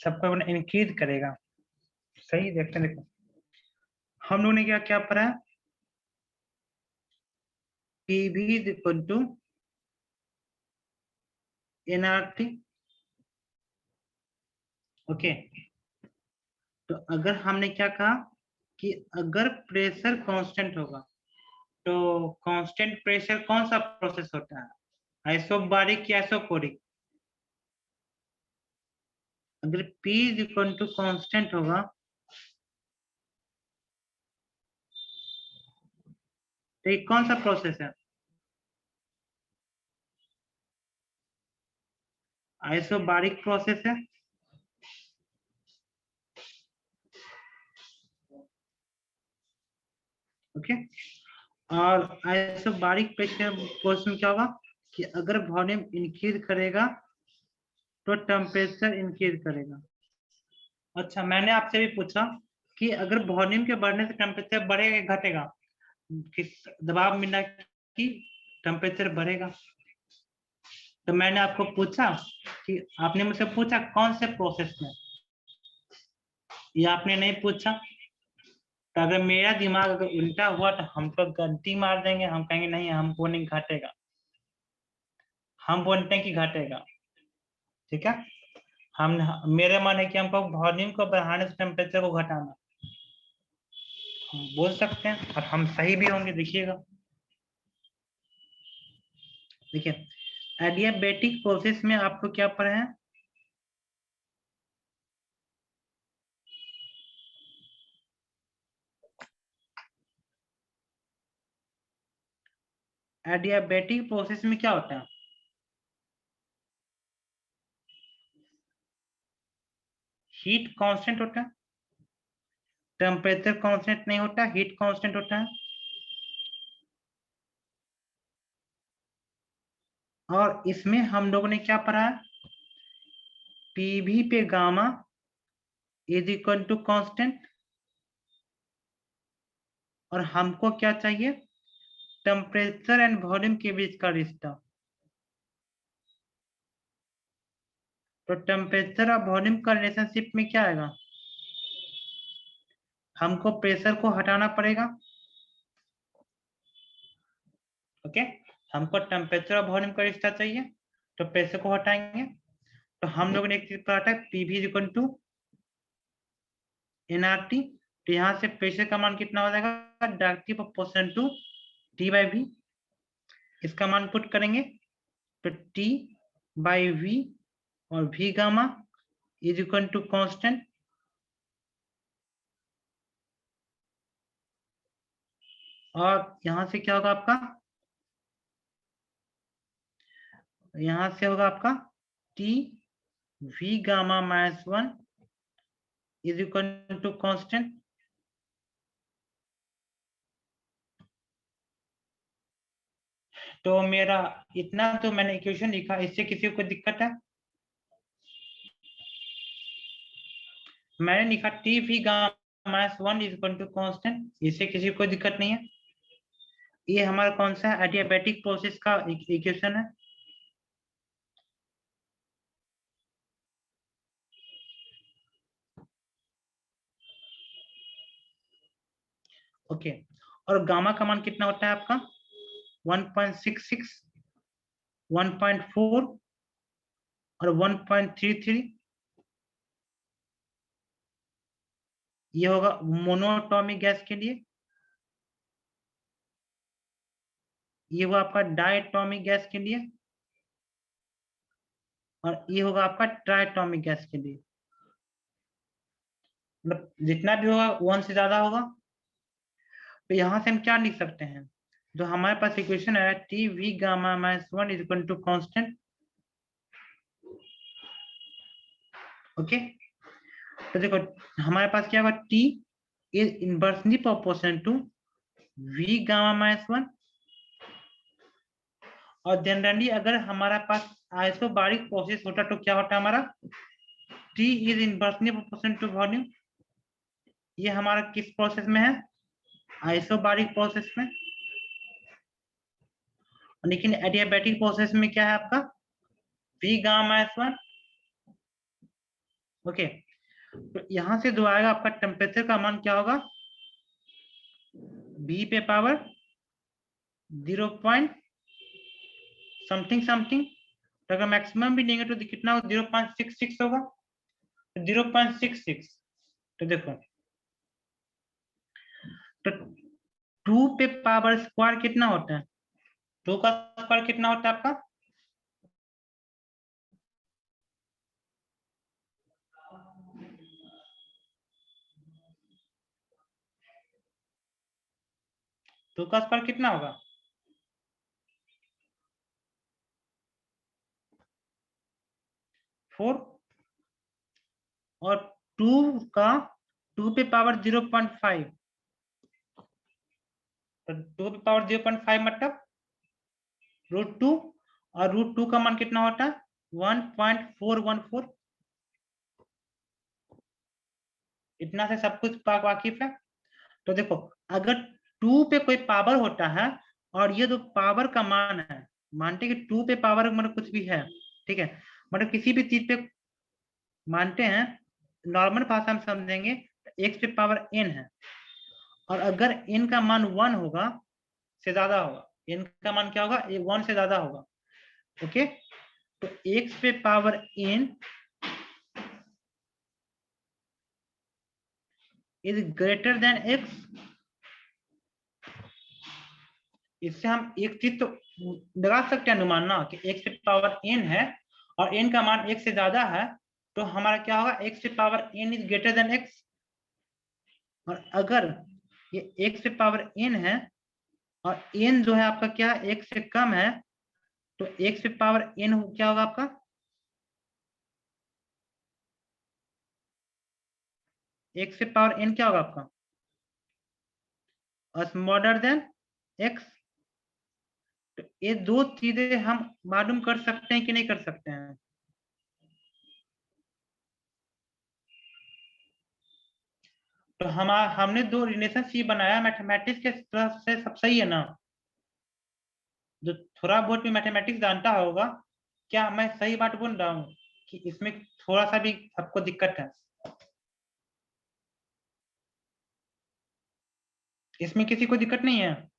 सबको इंक्रीज करेगा। सही, देखते हैं, देखो हम लोगों ने क्या क्या पढ़ा है, PV is equal to nRT। Okay, तो अगर हमने क्या कहा कि अगर प्रेशर कांस्टेंट होगा, तो कांस्टेंट प्रेशर कौन सा प्रोसेस होता है, आइसोबारिक या आइसोकोरिक? अगर P is equal to constant होगा तो ये कौन सा प्रोसेस है, आइसोबारिक प्रोसेस है। ओके, और आइसोबारिक प्रोसेस में क्या होगा कि अगर वॉल्यूम इंक्रीज करेगा तो टेम्परेचर इंक्रीज करेगा। अच्छा, मैंने आपसे भी पूछा कि अगर वॉल्यूम के बढ़ने से टेम्परेचर बढ़ेगा या घटेगा, किस दबाव मिलना कि टेम्परेचर बढ़ेगा। तो मैंने आपको पूछा कि आपने मुझसे पूछा कौन से प्रोसेस में, ये आपने नहीं पूछा। तो अगर मेरा दिमाग अगर उल्टा हुआ तो हम तो गलती मार देंगे, हम कहेंगे नहीं हमको नहीं घटेगा, हम बोलते हैं कि घटेगा। ठीक है, हम मेरे मन है कि हमको वॉल्यूम को बढ़ाने से टेम्परेचर को घटाना, हम बोल सकते हैं और हम सही भी होंगे। देखिएगा, देखिए एडियाबेटिक प्रोसेस में आपको क्या पढ़ा है, एडियाबेटिक प्रोसेस में क्या होता है, हीट कांस्टेंट होता है, टेम्परेचर कांस्टेंट नहीं होता, हीट कांस्टेंट होता है। और इसमें हम लोगों ने क्या पढ़ा है, पीवी पे gamma is equal to constant, और हमको क्या चाहिए, टेम्परेचर एंड वॉल्यूम के बीच का रिश्ता। तो टेम्परेचर और वॉल्यूम का रिलेशनशिप में क्या आएगा, हमको प्रेशर को हटाना पड़ेगा। ओके, हमको टेम्परेचर और वॉल्यूम का रिश्ता चाहिए, तो प्रेशर को हटाएंगे। तो हम लोगों ने एक चीज पढ़ा था, PV is equal to nRT। तो यहाँ से प्रेशर का मान कितना हो जाएगा, directly proportional to T by V। इसका मान पुट करेंगे तो T बाई V और V gamma is equal to constant. और यहाँ से क्या होगा आपका, यहाँ से होगा आपका T V gamma minus 1 is equal to constant. तो मेरा इतना तो मैंने इक्वेशन लिखा, इससे किसी को दिक्कत है? मैंने लिखा T V gamma minus 1 is equal to constant, इससे किसी को दिक्कत नहीं है। ये हमारा कौन सा एडियाबेटिक प्रोसेस का इक्वेशन है। ओके, और गामा का मान कितना होता है आपका, 1.66, 1.4 और 1.33। ये होगा मोनोटॉमिक गैस के लिए, ये होगा आपका डायटॉमिक गैस के लिए, और ये होगा आपका ट्राइटॉमिक गैस के लिए। मतलब जितना भी होगा 1 से ज्यादा होगा। तो यहाँ से हम क्या लिख सकते हैं, जो हमारे पास इक्वेशन है T V gamma minus 1 is equal to constant. Okay, तो देखो हमारे पास क्या होगा, T is inversely proportional to V gamma minus 1। और जनरली अगर हमारा पास आइसोबारिक प्रोसेस होता तो क्या होता हमारा, T is inversely proportional to volume. ये हमारा किस प्रोसेस में है, आइसोबारिक प्रोसेस में। लेकिन एडियाबेटिक प्रोसेस में क्या है आपका, वी गामा माइनस 1 ओके, तो यहां से जो आएगा आपका टेम्परेचर का मान क्या होगा, बी पे पावर 0 पॉइंट समथिंग समथिंग, तो अगर मैक्सिमम भी लेंगे तो कितना होगा, 0.66 होगा, 0.66। तो देखो, तो 2 पे पावर स्क्वायर कितना होता है, 2 का स्क्वायर कितना होता है आपका, टू का स्क्वायर कितना होगा, 4, और 2 का 2 पे पावर 0.5, तो 2 पे पावर 0.5 मतलब √2, और √2 का मान कितना होता है 1.414। इतना से सब कुछ वाकिफ है। तो देखो, अगर 2 पे कोई पावर होता है और ये जो पावर का मान है, मानते कि 2 पे पावर मतलब कुछ भी है, ठीक है, मतलब किसी भी चीज पे मानते हैं, नॉर्मल भाषा में समझेंगे, x पे पावर n है, और अगर n का मान 1 होगा से ज्यादा होगा, n का मान क्या होगा, 1 से ज्यादा होगा, ओके, तो x पे power n is greater than x। इससे हम एक चीज तो लगा सकते हैं अनुमान ना, कि x पे पावर n है और n का मान x से ज्यादा है, तो हमारा क्या होगा, x पे power n is greater than x। और अगर ये x पे पावर n है और n जो है आपका क्या x से कम है, तो x पे पावर n क्या होगा आपका, x पे पावर n क्या होगा आपका, स्मॉलर देन x। तो ये दो चीजें हम मालूम कर सकते हैं कि नहीं कर सकते हैं, तो हमने दो रिलेशनशिप बनाया मैथमेटिक्स के तरफ से, सब सही है ना, जो थोड़ा बहुत भी मैथमेटिक्स जानता होगा, क्या मैं सही बात बोल रहा हूँ कि इसमें थोड़ा सा भी आपको दिक्कत है, इसमें किसी को दिक्कत नहीं है,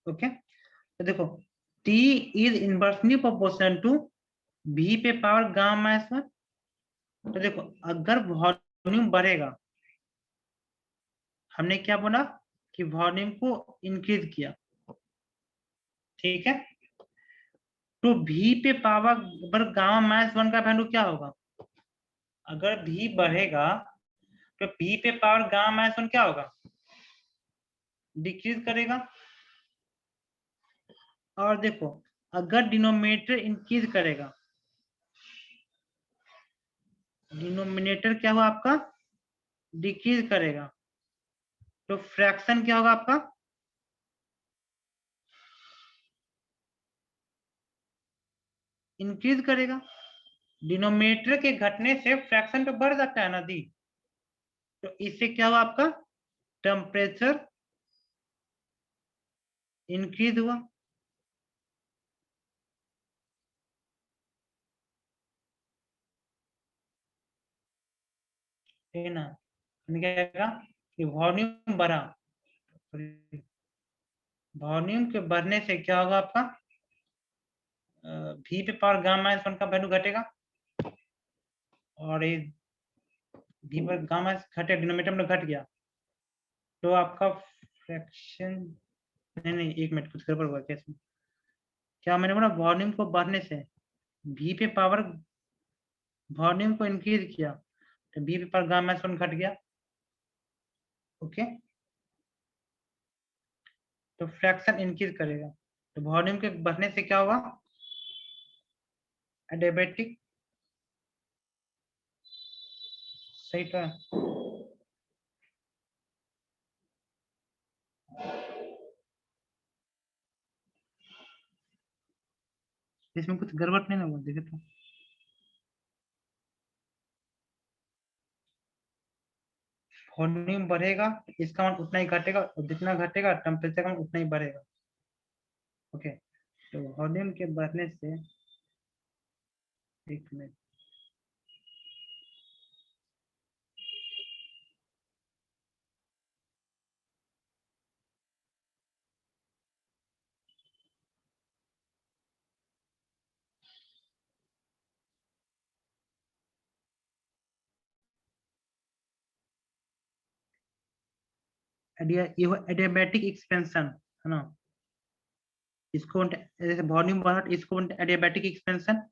ओके। तो देखो, T is inversely proportional to V पे पावर गामा माइनस 1। तो देखो, अगर वॉल्यूम बढ़ेगा, हमने क्या बोला कि वॉल्यूम को इंक्रीज किया, ठीक है, तो V पे पावर गामा माइनस 1 का वैल्यू क्या होगा, अगर V बढ़ेगा तो V पे पावर गामा माइनस 1 क्या होगा, डिक्रीज करेगा। और देखो, अगर डिनोमिनेटर इंक्रीज करेगा, डिनोमिनेटर क्या हुआ आपका, डिक्रीज करेगा, तो फ्रैक्शन क्या होगा आपका, इंक्रीज करेगा। डिनोमिनेटर के घटने से फ्रैक्शन तो बढ़ जाता है ना दी, तो इससे क्या हुआ आपका, टेम्परेचर इंक्रीज हुआ, है ना, क्या कि वॉल्यूम बढ़ा, वॉल्यूम के बढ़ने से क्या होगा आपका, V पे पावर गामा माइनस 1 का वैल्यू घटेगा, और ये V पर गामा घटे, डिनोमिनेटर में घट गया, तो आपका फ्रैक्शन, नहीं नहीं एक मिनट, कुछ गड़बड़ हुआ कैसे, क्या मैंने बोला, वॉल्यूम को बढ़ने से V पे पावर, वॉल्यूम को इंक्रीज किया तो V पे पावर गामा माइनस 1 घट गया, ओके, तो फ्रैक्शन इंक्रीज करेगा, तो वॉल्यूम के बढ़ने से क्या होगा, एडियाबेटिक, सही तो है। इसमें कुछ गड़बड़ नहीं ना हुआ, देखे तो, वॉल्यूम बढ़ेगा, इसका मान उतना ही घटेगा, और जितना घटेगा टेम्परेचर का मान उतना ही बढ़ेगा, ओके। तो वॉल्यूम के बढ़ने से, एक मिनट, ये एडियाबैटिक एक्सपेंशन है ना, इसको जैसे वॉल्यूम बढ़ा इसको एडियाबैटिक एक्सपेंशन।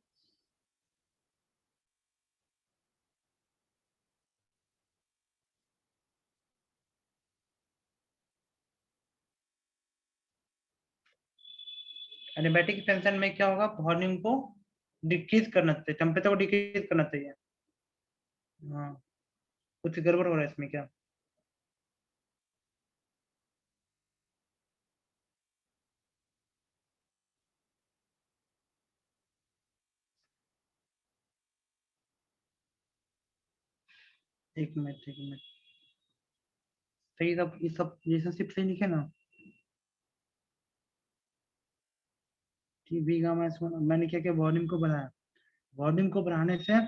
एडियाबैटिक एक्सपेंशन में क्या होगा, वॉल्यूम को डिक्रीज करना चाहिए, टेम्परेचर को डिक्रीज करना चाहिए। हाँ, कुछ गड़बड़ हो रहा है इसमें क्या? एक मिनट, एक मिनट, सही, सब ये सब रिलेशनशिप सही लिखे ना, कि बी गामा एस वन, मैंने क्या किया, वॉल्यूम को बढ़ाया, वॉल्यूम को बढ़ाने से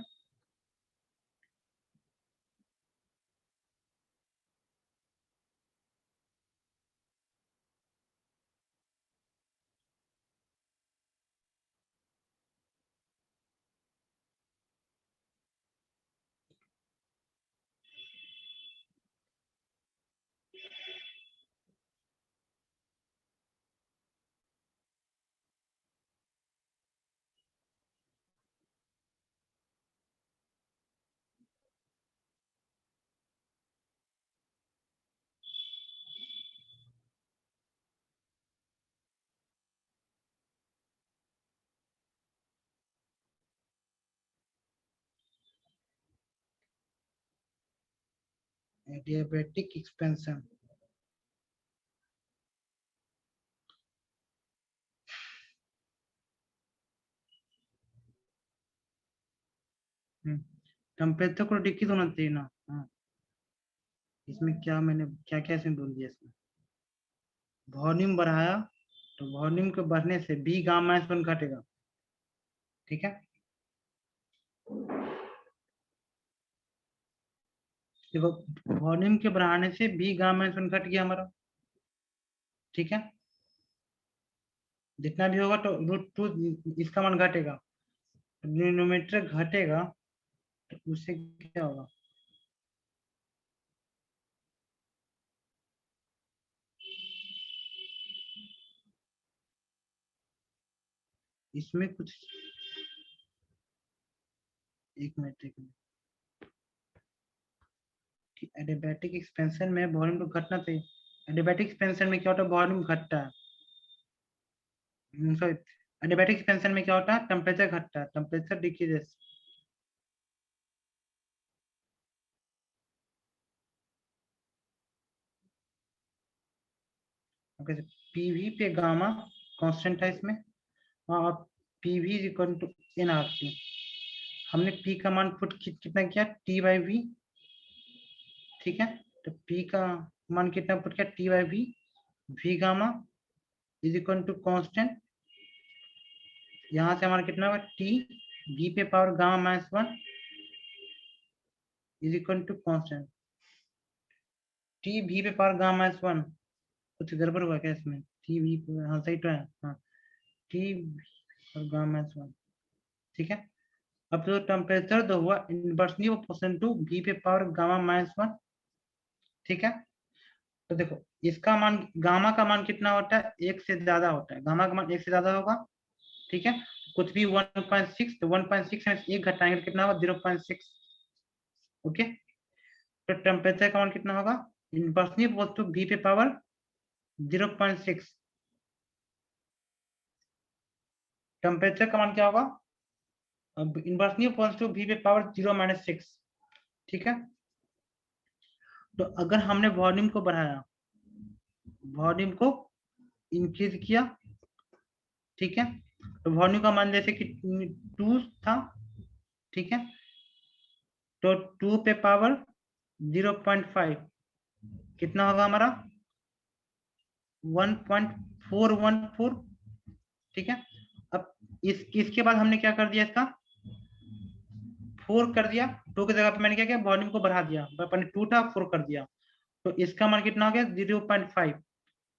एडियाबैटिक एक्सपेंशन, टेम्परेचर को डिक्रीज होना चाहिए ना। हाँ, इसमें क्या मैंने क्या क्या इसमें बोल दिया, इसमें वॉल्यूम बढ़ाया, तो वॉल्यूम के बढ़ने से बी गामा एस वन घटेगा, ठीक है। देखो, वॉल्यूम के बढ़ाने से बी गामा एस वन घट गया हमारा, ठीक है। जितना भी होगा तो रूट टू इसका मान घटेगा, डिनोमिनेटर घटेगा, तो उससे क्या होगा, इसमें कुछ, एक मिनट, एक मिनट, एडियाबैटिक एक्सपेंशन में वॉल्यूम तो घटना चाहिए, एडियाबैटिक एक्सपेंशन में क्या होता है, वॉल्यूम घटता है, सॉरी, एडियाबैटिक एक्सपेंशन में क्या होता है, टेम्परेचर घटता है, टेम्परेचर डिक्रीजेस। ओके, पीवी पे गामा कांस्टेंट है इसमें, और PV is equal to N R C, हमने पी का मान पुट कितना किया, टी बाई वी, ठीक है। तो पी का मान कितना पुट किया, T by V, V gamma is equal to constant, यहाँ से हमारा कितना होगा, टी वी पे power gamma minus one is equal to constant, T V पे पावर गामा माइनस वन, कुछ गड़बड़ हुआ क्या इसमें, टी वी, हाँ सही तो है, हाँ, टी और गामा माइनस वन, ठीक है। अब तो टेम्परेचर दो हुआ इनवर्सली प्रोपोर्शनल टू वी पे पावर गामा माइनस वन, ठीक है। तो देखो, इसका मान, गामा का मान कितना होता है, एक से ज्यादा होता है, गामा का मान एक से ज्यादा होगा, ठीक है। कुछ भी 1.6, तो 1.6 में से एक घटाएंगे तो कितना होगा, 0.6, ओके। तो टेम्परेचर का मान कितना होगा, इनवर्सली प्रोपोर्शनल टू वी पे पावर 0.6, टेम्परेचर का मान क्या होगा, अब इनवर्सली प्रोपोर्शनल टू वी पे पावर 0-6, ठीक है। तो अगर हमने वॉल्यूम को बढ़ाया, वॉल्यूम को इंक्रीज किया, ठीक है, तो वॉल्यूम का मान जैसे कि 2 था, ठीक है, तो 2 पे पावर 0.5 कितना होगा हमारा, 1.414, ठीक है। अब इसके बाद हमने क्या कर दिया, इसका 4 कर दिया, 2 की जगह पे मैंने क्या किया, वॉल्यूम को बढ़ा दिया, अपने 2 था 4 कर दिया, तो इसका मान कितना हो गया 0.5।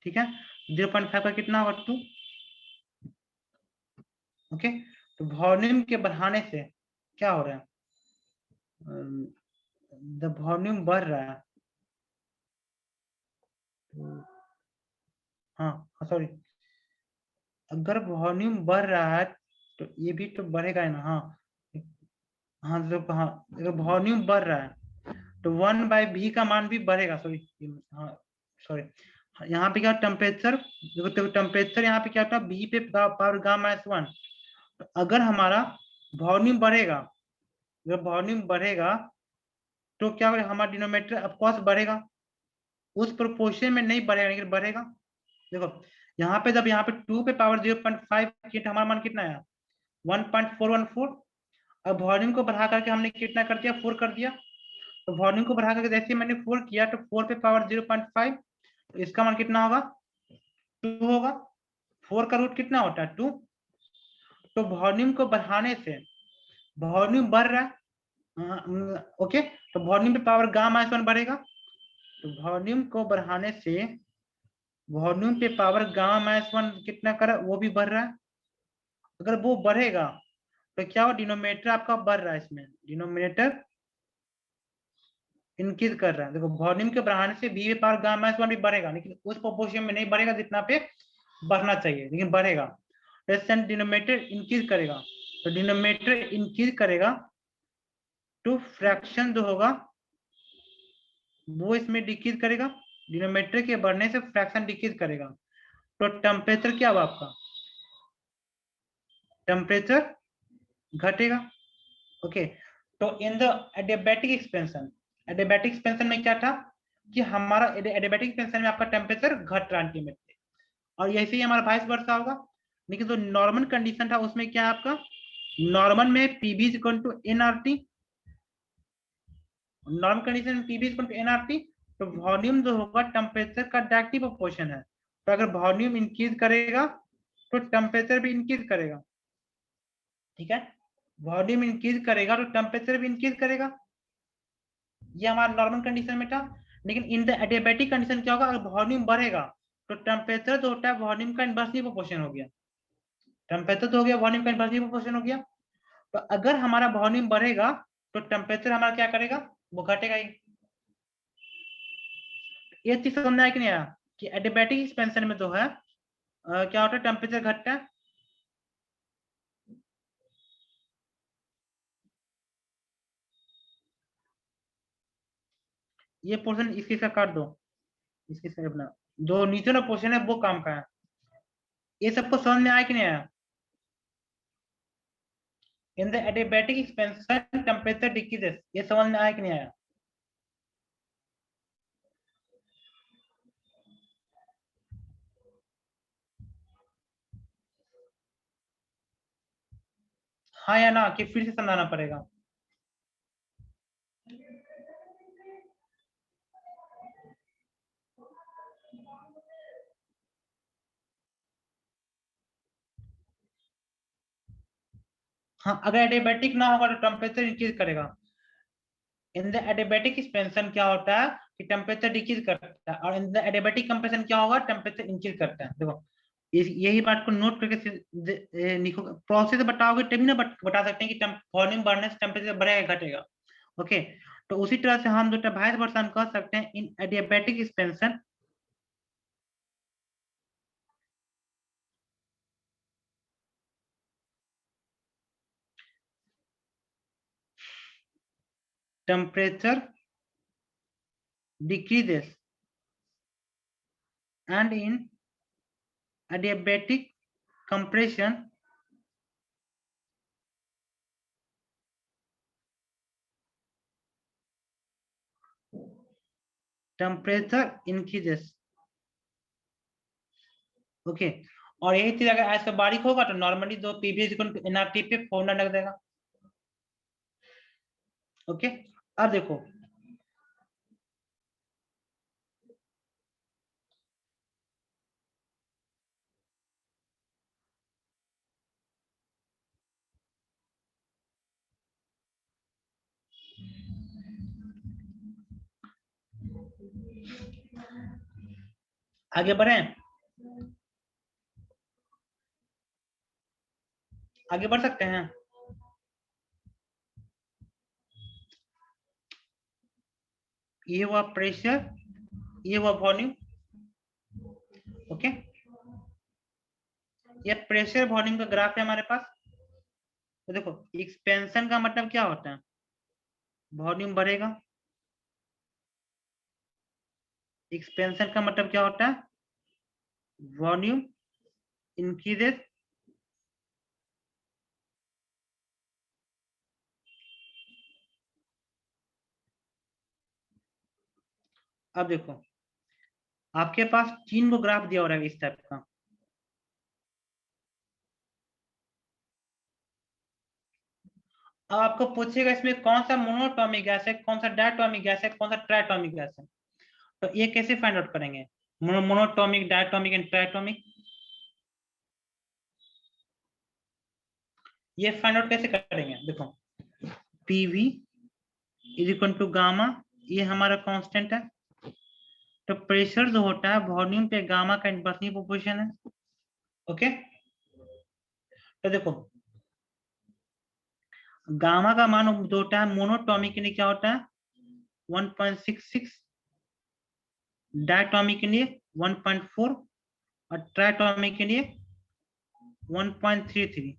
ठीक है, 0.5 का कितना होगा 2। ओके, तो वॉल्यूम के बढ़ाने से क्या हो रहा है, द वॉल्यूम बढ़ रहा है। हाँ सॉरी, अगर वॉल्यूम बढ़ रहा है तो ये भी तो बढ़ेगा ही ना। हाँ हाँ, तो हाँ, अगर वॉल्यूम बढ़ रहा है तो 1/v का मान भी बढ़ेगा। सॉरी, हाँ सॉरी, यहाँ पे क्या टेम्परेचर, देखो टेम्परेचर यहाँ पे क्या होता है, v पे पावर गामा -1। तो अगर हमारा वॉल्यूम बढ़ेगा, अगर वॉल्यूम बढ़ेगा तो क्या होगा, हमारा डिनोमिनेटर ऑफकोर्स बढ़ेगा, उस प्रोपोर्शन में नहीं बढ़ेगा लेकिन बढ़ेगा। देखो यहाँ पे जब यहाँ पे 2 पे पावर 0.5 की, हमारा मान कितना आया 1.414। अब वॉल्यूम को बढ़ा करके हमने कितना कर दिया, 4 कर दिया। तो वॉल्यूम को बढ़ा करके जैसे मैंने 4 किया तो 4 पे पावर 0.5, तो इसका मान कितना होगा 2 होगा। 4 का रूट कितना होता है 2। तो वॉल्यूम को बढ़ाने से वॉल्यूम बढ़ रहा है। ओके, तो वॉल्यूम पे पावर गामा -1 बढ़ेगा, तो वॉल्यूम को बढ़ाने से वॉल्यूम पे पावर गामा -1 कितना कर वो भी बढ़ रहा है। अगर वो बढ़ेगा तो क्या हो, डिनोमिनेटर आपका बढ़ रहा है, इसमें डिनोमिनेटर इंक्रीज कर रहा है। देखो वॉल्यूम के बढ़ाने से वी पावर गामा -1 भी बढ़ेगा, लेकिन उस प्रोपोर्शन में नहीं बढ़ेगा जितना पे बढ़ना चाहिए, लेकिन बढ़ेगा। डिनोमिनेटर इंक्रीज करेगा, तो डिनोमिनेटर इंक्रीज करेगा तो फ्रैक्शन जो होगा वो इसमें डिक्रीज करेगा, डिनोमिनेटर के बढ़ने से फ्रैक्शन डिक्रीज करेगा। तो टेम्परेचर क्या हुआ आपका, टेम्परेचर घटेगा। ओके, तो in the adiabatic expansion, adiabatic expansion में क्या था कि हमारा एडियाबैटिक एक्सपेंशन में आपका टेम्परेचर घट रहा अल्टीमेटली, और यैसे ही हमारा वाइस वर्सा होगा। लेकिन जो नॉर्मल कंडीशन था उसमें क्या है आपका, नॉर्मल में PB is equal to NRT, normal condition में PB is equal to NRT. तो वॉल्यूम जो होगा टेम्परेचर का डायरेक्टली प्रोपोर्शन है, तो अगर वॉल्यूम इंक्रीज करेगा तो टेम्परेचर भी इंक्रीज करेगा। ठीक है, वॉल्यूम इंक्रीज करेगा तो टेम्परेचर भी इंक्रीज करेगा, ये हमारा नॉर्मल कंडीशन में था। लेकिन इन द एडियाबैटिक कंडीशन क्या होगा, अगर वॉल्यूम बढ़ेगा तो टेम्परेचर जो होता है वॉल्यूम का इनवर्सली प्रोपोर्शन हो गया, टेम्परेचर तो हो गया वॉल्यूम का इनवर्सली प्रोपोर्शन हो गया। तो अगर हमारा वॉल्यूम बढ़ेगा तो टेम्परेचर हमारा क्या करेगा, वो घटेगा ही। ये चीज समझ में आया कि नहीं आया कि एडियाबैटिक एक्सपेंशन में जो है क्या होता है, टेम्परेचर घटता है। ये पोर्शन इसके साथ काट दो, इसके साथ अपना जो नीचे ना पोर्शन है वो काम का है। ये सबको समझ में आया कि नहीं आया, in the adiabatic expansion temperature decreases, ये समझ में आया कि नहीं आया। हाँ या ना, कि फिर से समझाना पड़ेगा। हाँ, अगर एडियाबैटिक ना होगा तो टेम्परेचर इंक्रीज करेगा। इन द एडियाबैटिक एक्सपेंशन क्या होता है कि टेम्परेचर डिक्रीज करता है, और इन द एडियाबैटिक कंप्रेशन क्या होगा, टेम्परेचर इंक्रीज करता है। देखो यही बात को नोट करके लिखो, प्रोसेस बताओगे तभी ना बता सकते हैं कि वॉल्यूम बढ़ने से टेम्परेचर बढ़ेगा घटेगा। ओके, तो उसी तरह से हम जो वाइस वर्सा हम कह सकते हैं, in adiabatic expansion temperature decreases and in adiabatic compression temperature increases। Okay, और यही चीज अगर ऐसा बारीक होगा तो नॉर्मली जो पीवी एनआरटी पे फॉर्मूला लग देगा। ओके, अब देखो आगे बढ़े, आगे बढ़ सकते हैं। ये हुआ प्रेशर, ये हुआ वॉल्यूम। ओके, ये प्रेशर वॉल्यूम का ग्राफ है हमारे पास। तो देखो एक्सपेंशन का मतलब क्या होता है, वॉल्यूम बढ़ेगा। एक्सपेंशन का मतलब क्या होता है, वॉल्यूम इंक्रीजेस। अब देखो आपके पास 3 गो ग्राफ दिया हो रहा है इस टाइप का। अब आपको पूछेगा इसमें कौन सा मोनोटॉमिक गैस है, कौन सा डायटोमिक गैस है, कौन सा ट्राइटोमिक गैस है। तो ये कैसे फाइंड आउट करेंगे, मोनोटॉमिक, डायटोमिक एंड ट्राइटोमिक, ये फाइंड आउट कैसे करेंगे। देखो PV is equal to gamma, ये हमारा कांस्टेंट है। तो प्रेशर जो होता है वॉल्यूम पे गामा का इन्वर्सली प्रोपोर्शन है। ओके, तो देखो गामा का मान जो होता है मोनोटॉमिक के लिए क्या होता है 1.66, डायटोमिक के लिए 1.4 और ट्राइटोमिक के लिए 1.33।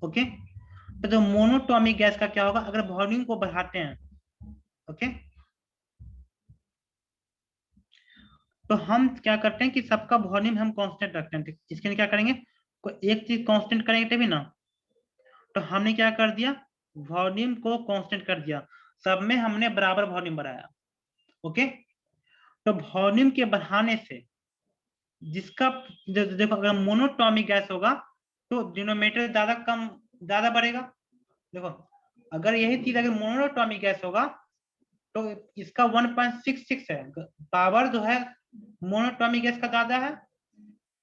ओके, तो जो मोनोटॉमिक गैस का क्या होगा अगर वॉल्यूम को बढ़ाते हैं। ओके, तो हम क्या करते हैं कि सबका वॉल्यूम हम कांस्टेंट रखते हैं। इसके लिए क्या करेंगे, कोई एक चीज कांस्टेंट करेंगे तभी ना। तो हमने क्या कर दिया, वॉल्यूम को कांस्टेंट कर दिया, सब में हमने बराबर वॉल्यूम बढ़ाया। ओके, तो वॉल्यूम के बढ़ाने से जिसका देखो अगर मोनोटॉमिक गैस होगा तो डिनोमिनेटर ज्यादा कम ज्यादा बढ़ेगा। देखो अगर यही चीज अगर मोनोटॉमिक गैस होगा तो इसका 1.66 है, पावर जो है मोनोटॉमिक गैस का ज्यादा है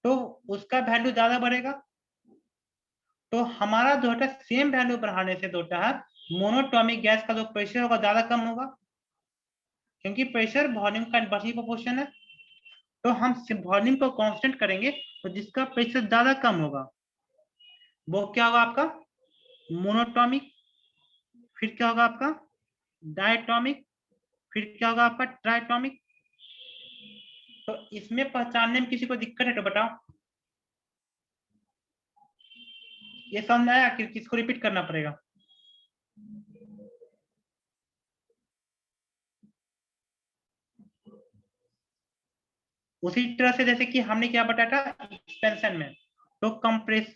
तो उसका वैल्यू ज्यादा बढ़ेगा। तो हमारा जो है सेम वैल्यू बढ़ाने से जो है मोनोटॉमिक गैस का जो प्रेशर होगा ज्यादा कम होगा, क्योंकि प्रेशर वॉल्यूम का इनवर्सली प्रोपोर्शन है। तो हम वॉल्यूम को कांस्टेंट करेंगे तो जिसका प्रेशर ज्यादा कम होगा वो क्या होगा आपका मोनोटॉमिक, फिर क्या होगा आपका डायटोमिक, फिर क्या होगा आपका ट्राइटोमिक। तो इसमें पहचानने में किसी को दिक्कत है तो बताओ, ये समझ आया कि किसको रिपीट करना पड़ेगा। उसी तरह से जैसे कि हमने क्या बताया था एक्सपेंशन में, तो कंप्रेस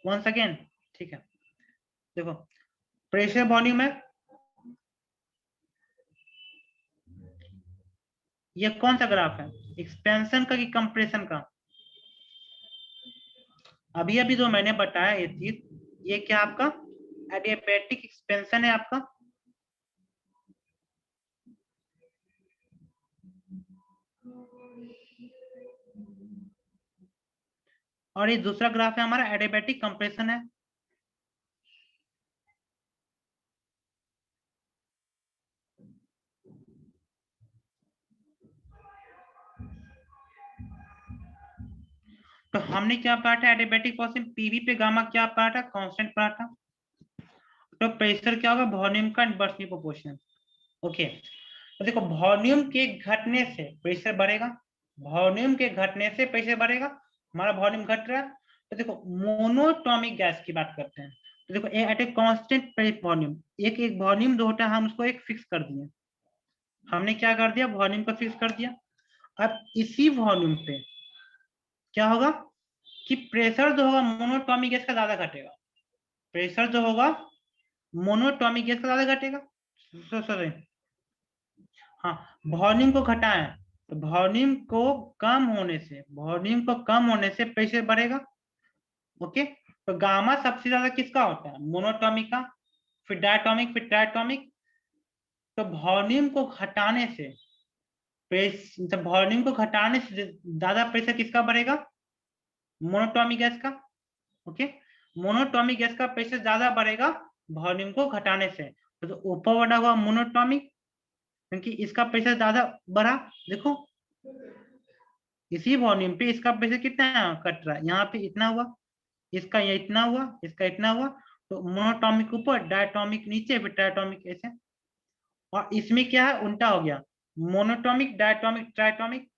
वंस अगेन। ठीक है, देखो प्रेशर वॉल्यूम है, ये कौन सा ग्राफ है एक्सपेंशन का कि कंप्रेशन का। अभी अभी जो मैंने बताया ये चीज, ये क्या आपका एडियाबैटिक एक्सपेंशन है आपका। और ये दूसरा ग्राफ है हमारा एडियाबैटिक कंप्रेशन है। तो हमने क्या पढ़ा था एडियाबैटिक प्रोसेस पीवी पे गामा क्या पढ़ा था कांस्टेंट पढ़ा था। तो प्रेशर क्या होगा वॉल्यूम का इनवर्सली प्रोपोर्शनल। ओके, तो देखो वॉल्यूम के घटने से प्रेशर बढ़ेगा, वॉल्यूम के घटने से प्रेशर बढ़ेगा, हमारा वॉल्यूम घट रहा है। तो देखो मोनोटॉमिक गैस की बात करते हैं, तो देखो एट ए कांस्टेंट वॉल्यूम, एक एक वॉल्यूम जो होता है हम उसको एक फिक्स कर दिए, हमने क्या कर दिया वॉल्यूम को फिक्स कर दिया। अब इसी वॉल्यूम पे क्या होगा कि प्रेशर जो होगा मोनोटॉमिक गैस का ज्यादा घटेगा, प्रेशर जो होगा मोनोटॉमिक गैस का ज्यादा घटेगा। सॉरी, हाँ वॉल्यूम को घटाएं तो वॉल्यूम को कम होने से, वॉल्यूम को कम होने से प्रेशर बढ़ेगा। ओके, तो गामा सबसे ज्यादा किसका होता है मोनोटॉमिक का, फिर डायटोमिक, फिर ट्राइटोमिक। तो वॉल्यूम को घटाने से प्रेशर, वॉल्यूम को घटाने से ज्यादा प्रेशर किसका बढ़ेगा मोनोटॉमिक गैस का। ओके, मोनोटॉमिक गैस का प्रेशर ज्यादा बढ़ेगा वॉल्यूम को घटाने से। तो ऊपर वाला हुआ मोनोटॉमिक, क्योंकि इसका प्रेशर ज्यादा बढ़ा। देखो इसी वॉल्यूम पे इसका प्रेशर कितना कट रहा है, यहाँ पे इतना हुआ, इसका ये इतना हुआ, इसका इतना हुआ। तो मोनोटॉमिक ऊपर, डायटोमिक नीचे, फिर ट्राइटोमिक ऐसे। और इसमें क्या है, उल्टा हो गया, मोनोटॉमिक डायटोमिक ट्राइटोमिक।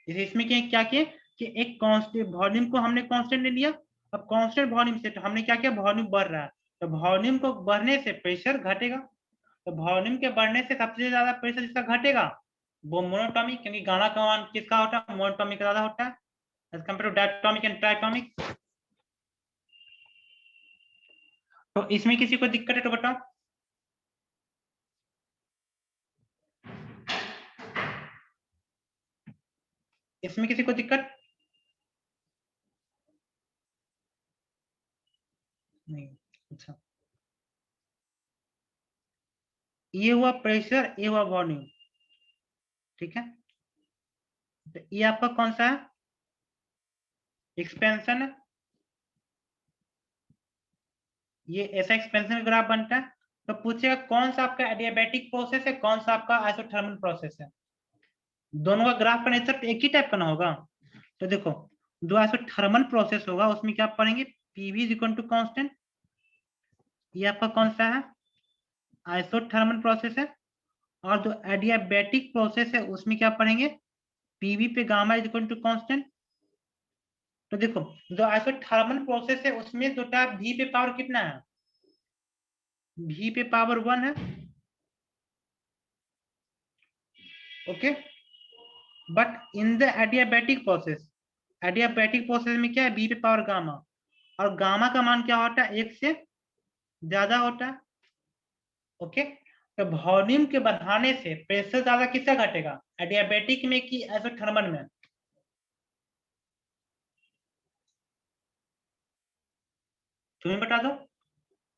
इसमें क्या किए कि एक कांस्टेंट वॉल्यूम को हमने कांस्टेंट ले लिया। अब कांस्टेंट वॉल्यूम से तो हमने क्या किया, वॉल्यूम बढ़ रहा है, तो वॉल्यूम को बढ़ने से प्रेशर घटेगा। तो वॉल्यूम के बढ़ने से सबसे ज्यादा प्रेशर जिसका घटेगा वो मोनोटॉमिक, क्योंकि गामा का मान किसका होता है, मोनोटॉमिक का ज्यादा होता है as compare to diatomic and triatomic. तो इसमें किसी को दिक्कत है तो बताओ। इसमें किसी को दिक्कत नहीं? अच्छा, ये हुआ प्रेशर, ये हुआ वॉल्यूम, ठीक है। तो ये आपका कौन सा है, एक्सपेंशन है। ये ऐसा एक्सपेंशन ग्राफ बनता है। तो पूछेगा कौन सा आपका एडियाबैटिक प्रोसेस है, कौन सा आपका आइसोथर्मल प्रोसेस है। दोनों का ग्राफ का नेचर एक ही टाइप का ना होगा। तो देखो, जो आइसोथर्मल प्रोसेस होगा उसमें क्या पढ़ेंगे, PV is equal to constant. ये आपका कौन सा है, आइसोथर्मल प्रोसेस है। और जो एडियाबैटिक प्रोसेस है उसमें क्या पढ़ेंगे, पीवी पे gamma is equal to constant. तो देखो, जो आइसोथर्मल प्रोसेस है उसमें जो टाइप वी पे पावर कितना है, वी पे पावर 1 है, okay. But in the adiabatic process, adiabatic process में क्या है, बी पे पावर गामा, और गामा का मान क्या होता है, 1 से ज्यादा होता है, ओके। तो वॉल्यूम के बढ़ाने से प्रेशर ज्यादा किसका घटेगा, एडियाबैटिक में कि आइसोथर्मल में। तुम्हें बता दो,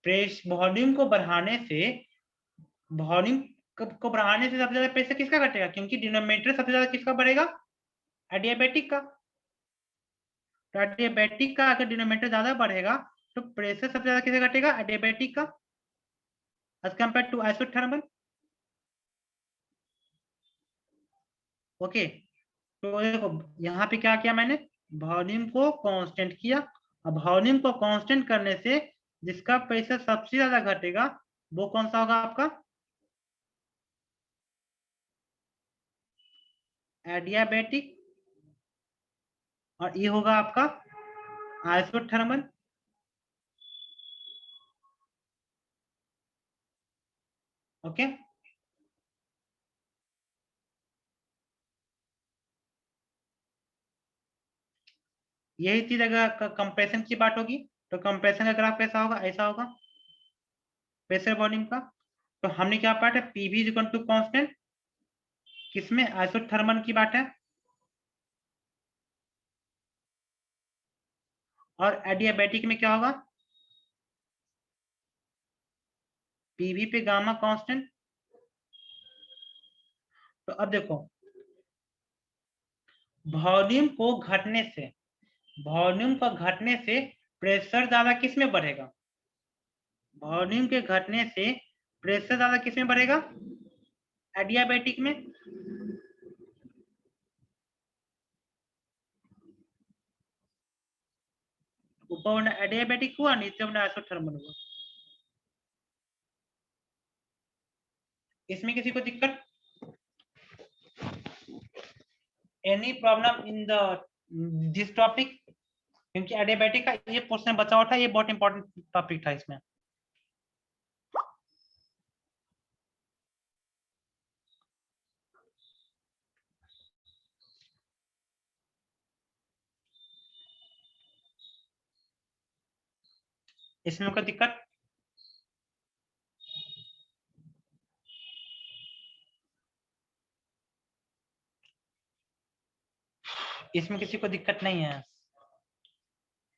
प्रेस वॉल्यूम को बढ़ाने से, वॉल्यूम को बढ़ाने से सबसे ज्यादा प्रेशर किसका घटेगा, क्योंकि डिनोमिनेटर सबसे ज्यादा किसका बढ़ेगा, एडियाबैटिक का। तो एडियाबैटिक का अगर डिनोमिनेटर ज्यादा बढ़ेगा तो प्रेशर सबसे ज्यादा किसका घटेगा, एडियाबैटिक का, as compare to isothermal, okay. तो देखो यहाँ पे क्या किया मैंने, वॉल्यूम को कांस्टेंट किया। अब वॉल्यूम को कांस्टेंट करने से जिसका प्रेशर सबसे ज्यादा घटेगा वो कौन सा होगा आपका, एडियाबैटिक। और ये होगा आपका आइसोथर्मल, ओके। यही चीज अगर कंप्रेशन की बात होगी तो कंप्रेशन का ग्राफ कैसा होगा, ऐसा होगा, प्रेशर वॉल्यूम का। तो हमने क्या पार्ट है, PV is equal to constant, किसमें, आइसोथर्मल की बात है। और एडियाबैटिक में क्या होगा, पीवी पे गामा कांस्टेंट। तो अब देखो, वॉल्यूम को घटने से, वॉल्यूम का घटने से प्रेशर ज्यादा किस में बढ़ेगा, वॉल्यूम के घटने से प्रेशर ज्यादा किस में बढ़ेगा, एडियाबैटिक में। ऊपर वाला एडियाबैटिक हुआ, नीचे वाला आइसोथर्मल हुआ। इसमें किसी को दिक्कत, any problem in the this topic, क्योंकि एडियाबैटिक का ये पोर्शन बचा हुआ था, ये बहुत इंपॉर्टेंट टॉपिक था इसमें। इसमें कोई दिक्कत, इसमें किसी को दिक्कत नहीं है,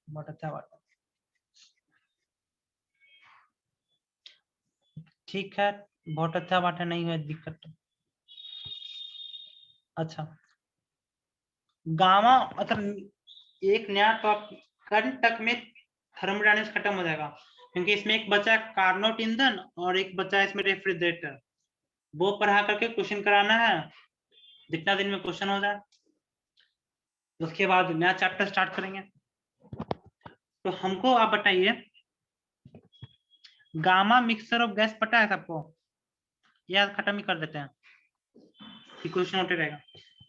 बहुत अच्छा बात है। ठीक है, बहुत अच्छा बात है, नहीं है दिक्कत। अच्छा, गामा मतलब एक नया टॉपिक, करंट तक में थर्मोडायनेमिक्स खत्म हो जाएगा, क्योंकि इसमें एक बचा कार्नोट ईंधन और एक बचा इसमें रेफ्रिजरेटर। वो पढ़ा करके क्वेश्चन कराना है, जितना दिन में क्वेश्चन हो जाए। उसके बाद नया चैप्टर स्टार्ट करेंगे। तो हमको आप बताइए, गामा मिक्सचर ऑफ गैस पता है सबको? या खत्म ही कर देते हैं कि क्वेश्चन होते रहेगा।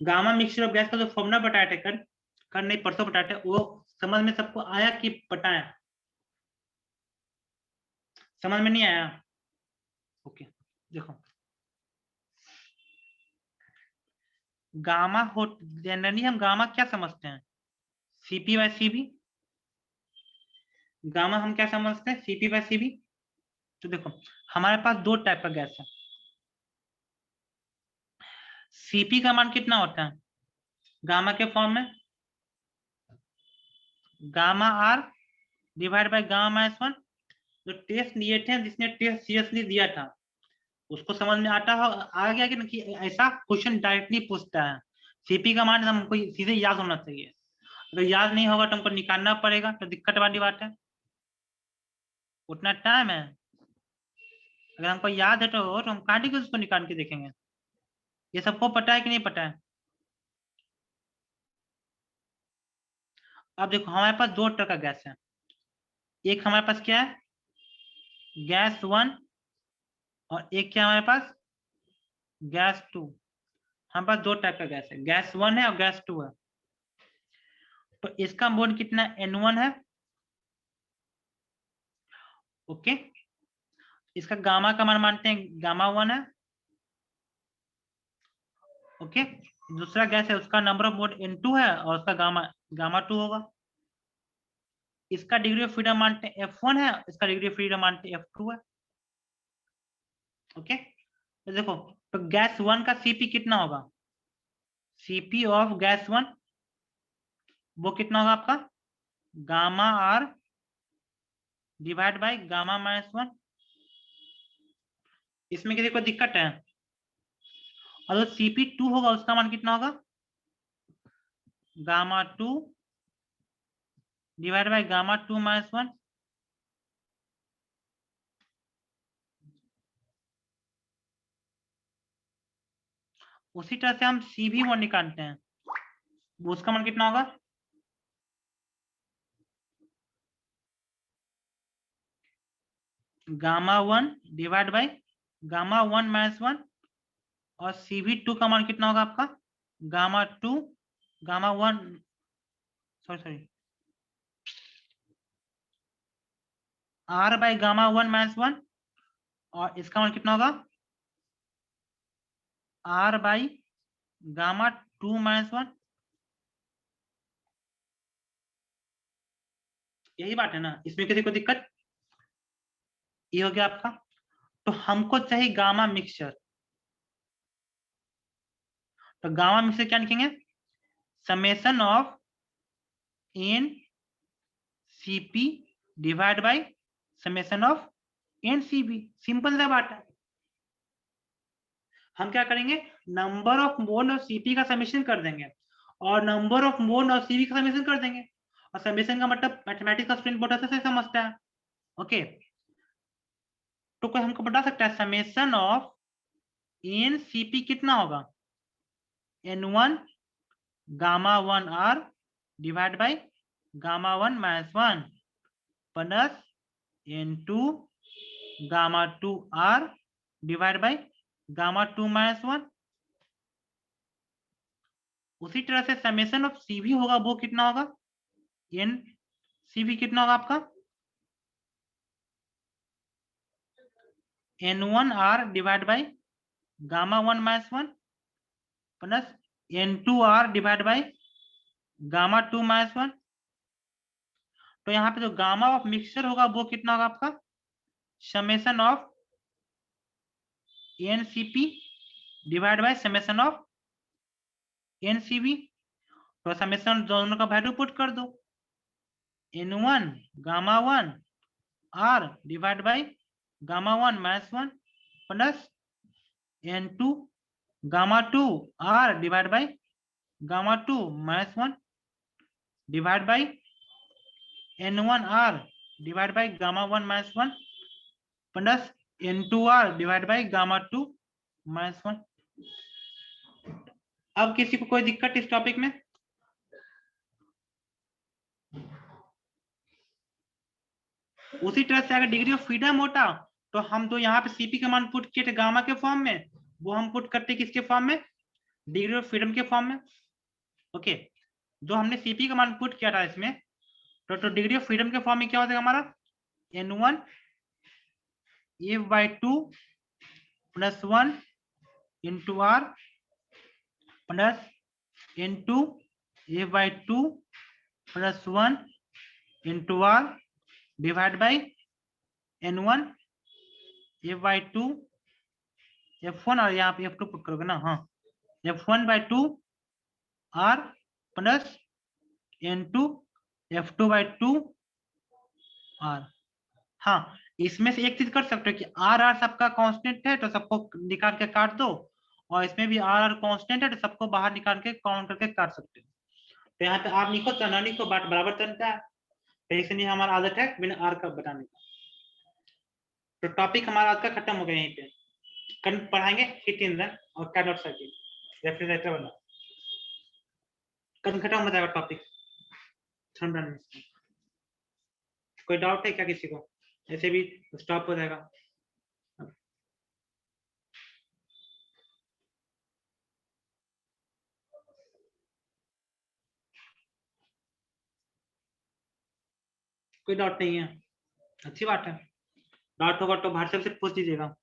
गामा मिक्सचर ऑफ गैस का जो फॉर्मूला बताया था कर नहीं परसों बताया था, वो समझ में सबको आया कि बताया? समझ में नहीं आया? ओके, देखो गामा हो जनरली हम गामा क्या समझते हैं? CP by CB. गामा हम क्या समझते हैं? CP by CB. तो देखो हमारे पास दो टाइप का गैस है। सीपी का मान कितना होता है गामा के फॉर्म में? Gamma R divide by gamma minus one. जो टेस्ट लिए थे, जिसने टेस्ट सीरियसली दिया था, उसको समझ में आता हो आ गया कि ऐसा क्वेश्चन डायरेक्टली पूछता है। सीपी का मान हमको सीधे याद होना चाहिए। अगर याद नहीं होगा तो हमको निकालना पड़ेगा, तो दिक्कत वाली बात है। उतना टाइम है, अगर हमको याद है तो हम काट के उसको निकाल के देखेंगे। ये सबको पता है कि नहीं पता है? अब देखो हमारे पास दो तरह का गैस है। एक हमारे पास क्या है? Gas one. और एक क्या हमारे पास? Gas to. हमारे पास दो टाइप का गैस है, गैस वन है और गैस टू है। तो इसका मोल कितना N1 है। ओके, इसका गामा का मान मानते हैं गामा वन है। ओके, दूसरा गैस है उसका नंबर ऑफ मोल N2 है और उसका गामा टू होगा। इसका डिग्री ऑफ फ्रीडम मानते हैं F1 है, इसका डिग्री ऑफ फ्रीडम मानते हैं F2 है। ओके, तो देखो तो गैस वन का सीपी कितना होगा? सीपी ऑफ गैस वन वो कितना होगा आपका? Gamma R divide by gamma minus one. इसमें किसी को दिक्कत है? और जो सीपी टू होगा उसका मान कितना होगा? Gamma two divide by gamma two minus one. उसी तरह से हम सीवी वन निकालते हैं, उसका मान कितना होगा? Gamma one divide by gamma one minus one. और सीवी टू का मान कितना होगा आपका? Gamma two gamma one sorry R by gamma one minus one. और इसका मान कितना होगा? R by gamma two minus one. यही बात है ना, इसमें किसी को दिक्कत? ये हो गया आपका। तो हमको चाहिए गामा मिक्सचर। तो गामा मिक्सचर क्या लिखेंगे? Summation of N CP divide by summation of N CP. Simple सा बात है। हम क्या करेंगे? नंबर ऑफ मोल और सीपी का समेशन कर देंगे और नंबर ऑफ मोल और सीपी का समेशन कर देंगे। और समेशन का मतलब मैथमेटिक्स का स्टूडेंट बहुत अच्छे से समझता है। ओके, तो कोई हमको बता सकता है समेशन ऑफ एन सीपी कितना होगा? N1 gamma one R divide by gamma one minus one plus N2 gamma two R divide by gamma two minus one. उसी तरह से समेशन ऑफ सीवी होगा, वो कितना होगा? एन सीवी कितना होगा आपका? N1 R divide by gamma one minus one plus N2 R divide by gamma two minus one. तो यहाँ पे जो गामा ऑफ मिक्सचर होगा वो कितना होगा आपका? Summation of NCP divide by summation of NCB. तो समेशन दोनों का वैल्यू पुट कर दो। N1 gamma one R divide by gamma one minus one plus N2 gamma two R divide by gamma two minus one divide by N1 R divide by gamma 1 minus 1 plus N2R divide by gamma 2 minus 1। अब किसी को कोई दिक्कत इस topic में? उसी तरह से अगर डिग्री ऑफ फ्रीडम होता तो हम तो यहाँ पे सीपी का मान पुट किए थे गामा के फॉर्म में, वो हम पुट करते किसके फॉर्म में? डिग्री ऑफ फ्रीडम के फॉर्म में। ओके, जो हमने सीपी का मान पुट किया था इसमें, तो डिग्री ऑफ फ्रीडम के फॉर्म में क्या हो जाएगा हमारा? N1 F/2 plus 1 into R plus N2 F/2 plus 1 into R divide by N1 F/2 F1 और यहाँ पे F2 पुट करोगे ना, हाँ, F1/2 R plus N2 F2/2 R। हाँ, इसमें से एक चीज कर सकते हो कि R सबका कांस्टेंट है तो सबको निकाल के काट दो, और इसमें भी R कांस्टेंट है तो सबको बाहर निकाल के काउंट करके काट सकते हो। तो यहाँ पे R लिखो तो ना लिखो, बाट बराबर तनता है, इसलिए हमारा आदत है बिना R का बताने का। तो टॉपिक हमारा आज का खत्म हो गया यहीं पे। कल पढ़ाएंगे हीट इंजन और कैरोट सर्किट, रेफ्रिजरेटर वाला कल खत्म हो जाएगा टॉपिक ठंडा में। कोई डाउट है क्या किसी को? ऐसे भी स्टॉप हो जाएगा। कोई डाउट नहीं है, अच्छी बात है। डाउट होगा तो बाहर से पूछ लीजिएगा।